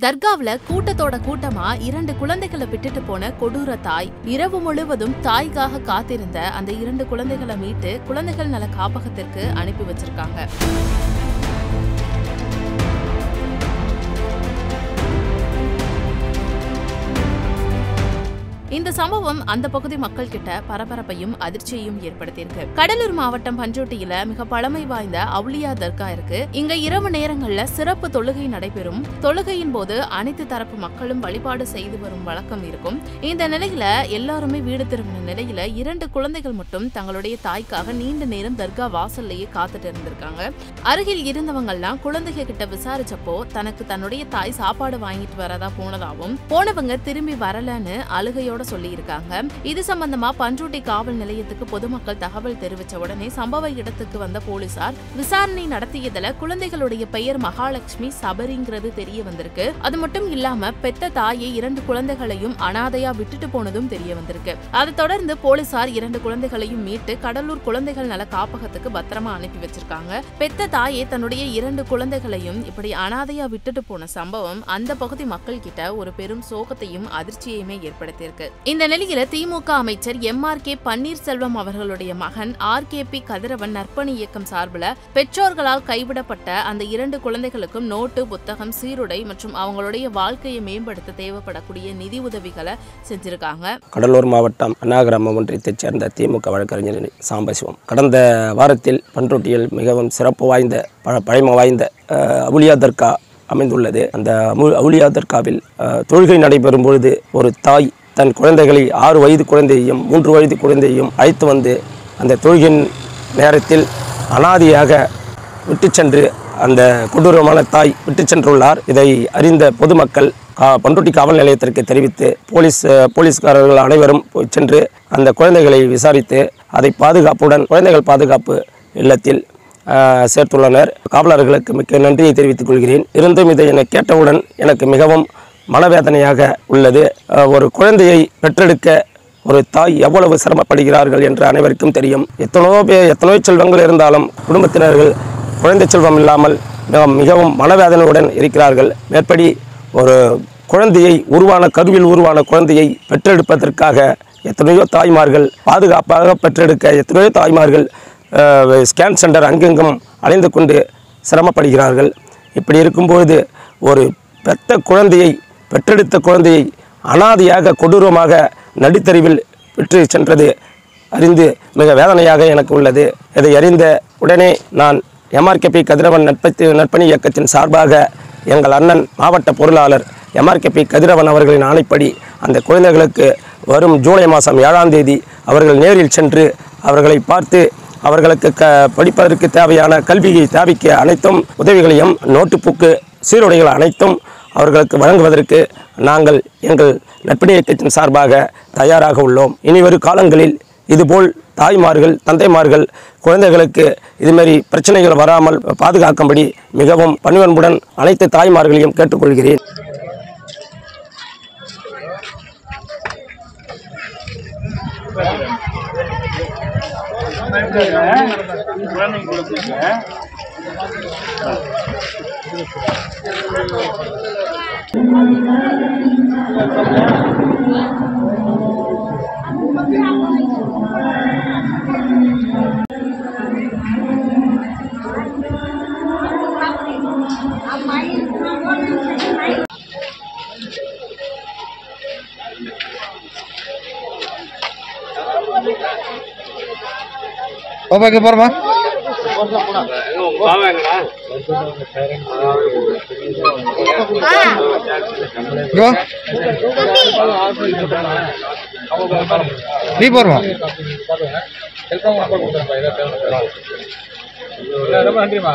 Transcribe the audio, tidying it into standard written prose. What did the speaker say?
தர்காவுல கூட்டத்தோட கூட்டமா 2 குழந்தைகளை விட்டுட்டு போன கொடூர தாய். இரவு முழுவதும் தாய்க்காக காத்திருந்த அந்த 2 குழந்தைகளை மீட்டு குழந்தைகள் நல காப்பகத்திற்கு அனுப்பி வச்சிருக்காங்க. இந்த சம்பவம் அந்த பகுதி மக்கள் கிட்ட பரபரப்பையும் அதிர்ச்சியையும் ஏற்படுத்தியிருக்கு. கடலூர் மாவட்டம் பண்ருட்டியில மிக பழமை வாய்ந்த அவுலியா தர்கா இருக்கு. இங்க இரவு நேரங்கள்ல சிறப்பு தொழுகை நடைபெறும். தொழுகையின் போது அனைத்து தரப்பு மக்களும் வழிபாடு செய்து வரும் வழக்கம் இருக்கும். இந்த நிலையில எல்லாருமே வீடு திரும்பின நிலையில 2 குழந்தைகள் மட்டும் தங்களுடைய தாய்க்காக நீண்ட நேரம் தர்கா வாசல்லையே காத்துட்டு இருந்திருக்காங்க. அருகில் இருந்தவங்க எல்லாம் குழந்தைங்க கிட்ட விசாரிச்சப்போ தன்னுடைய தாய் சாப்பாடு வாங்கிட்டு வரதா போனதாகவும் போனவங்க திரும்பி வரலன்னு அழுகையோட சொல்லி இருக்காங்க. இது சம்பந்தமா பண்ருட்டி காவல் நிலையத்துக்கு பொதுமக்கள் தகவல் தெரிவிச்ச உடனே சம்பவ இடத்துக்கு வந்த போலீசார் விசாரணை நடத்தியதுல குழந்தைகளுடைய பெயர் மகாலட்சுமி சபரிங்கிறது தெரிய வந்திருக்கு. அது மட்டும் இல்லாம பெத்த தாயை 2 குழந்தைகளையும் அனாதையா விட்டுட்டு போனதும் தெரிய வந்திருக்கு. அதை தொடர்ந்து போலீசார் 2 குழந்தைகளையும் மீட்டு கடலூர் குழந்தைகள் நல காப்பகத்துக்கு பத்திரமா அனுப்பி வச்சிருக்காங்க. பெத்த தாயை தன்னுடைய 2 குழந்தைகளையும் இப்படி அனாதையா விட்டுட்டு போன சம்பவம் அந்த பகுதி மக்கள் கிட்ட ஒரு பெரும் சோகத்தையும் அதிர்ச்சியையுமே ஏற்படுத்தியிருக்கு. இந்த நிலையில திமுக அமைச்சர் MRK பன்னீர்செல்வம் அவர்களுடைய மகன் RKP கதிரவன் நற்பணி இயக்கம் சார்பில் பெற்றோர்களால் கைவிடப்பட்ட அந்த 2 குழந்தைகளுக்கும் நோட்டு, புத்தகம், சீருடை மற்றும் அவங்களுடைய வாழ்க்கையை மேம்படுத்த தேவைப்படக்கூடிய நிதி உதவிகளை செஞ்சிருக்காங்க. கடலூர் மாவட்டம் அண்ணாகிராம ஒன்றியத்தைச் சேர்ந்த திமுக வழக்கறிஞர் சாம்பசிவம் கடந்த வாரத்தில் பண்ருட்டியில் மிகவும் சிறப்பு வாய்ந்த பழமை வாய்ந்த அவுலியா தர்கா அமைந்துள்ளது. அந்த அவுலியா தர்காவில் தொழுகை நடைபெறும் பொழுது ஒரு தாய் தன் குழந்தைகளை 6 வயது குழந்தையையும் 3 வயது குழந்தையையும் அழைத்து வந்து அந்த தொழுகின் நேரத்தில் அனாதையாக விட்டு சென்று அந்த கொடூரமான தாய் விட்டு சென்றுள்ளார். இதை அறிந்த பொதுமக்கள் பண்ருட்டி காவல் நிலையத்திற்கு தெரிவித்து போலீஸ்காரர்கள் அனைவரும் சென்று அந்த குழந்தைகளை விசாரித்து அதை குழந்தைகள் பாதுகாப்பு இல்லத்தில் சேர்த்துள்ளனர். காவலர்களுக்கு மிக்க நன்றியை தெரிவித்துக் கொள்கிறேன். இருந்தும் இதை என கேட்டவுடன் எனக்கு மிகவும் மனவேதனையாக உள்ளது. ஒரு குழந்தையை பெற்றெடுக்க ஒரு தாய் எவ்வளவு சிரமப்படுகிறார்கள் என்று அனைவருக்கும் தெரியும். எத்தனையோ செல்வங்கள் இருந்தாலும் குடும்பத்தினர்கள் குழந்தை செல்வம் இல்லாமல் மிகவும் மனவேதனையுடன் இருக்கிறார்கள். மேற்படி ஒரு குழந்தையை கருவில் உருவான குழந்தையை பெற்றெடுப்பதற்காக எத்தனையோ தாய்மார்கள் பாதுகாப்பாக பெற்றெடுக்க எத்தனையோ தாய்மார்கள் ஸ்கேன் சென்டர் அங்கெங்கும் அலைந்து கொண்டு சிரமப்படுகிறார்கள். இப்படி இருக்கும்பொழுது ஒரு பெற்றெடுத்த குழந்தையை அனாதையாக கொடூரமாக நடுத்தருவில் விட்டு சென்றது அறிந்து மிக வேதனையாக எனக்கு உள்ளது. இதை அறிந்த உடனே நான் MRKP கதிரவன் நற்பணி இயக்கத்தின் சார்பாக எங்கள் அண்ணன் மாவட்ட பொருளாளர் MRKP கதிரவன் அவர்களின் ஆணைப்படி அந்த குழந்தைகளுக்கு வரும் ஜூலை மாதம் 7ஆம் தேதி அவர்கள் நேரில் சென்று அவர்களை பார்த்து அவர்களுக்கு படிப்பதற்கு தேவையான தேவைக்கு அனைத்தும் உதவிகளையும் நோட்டு புக்கு சீருடைகள் அனைத்தும் அவர்களுக்கு வழங்குவதற்கு நாங்கள் எங்கள் நற்பணி இயக்கத்தின் சார்பாக தயாராக உள்ளோம். இனிவரும் காலங்களில் இதுபோல் தாய்மார்கள் தந்தைமார்கள் குழந்தைகளுக்கு இதுமாரி பிரச்சனைகள் வராமல் பாதுகாக்கும்படி மிகவும் பணிவன்புடன் அனைத்து தாய்மார்களையும் கேட்டுக்கொள்கிறேன். ஓகே போறமா நீ போறமா ரொம்ப நன்றிமா.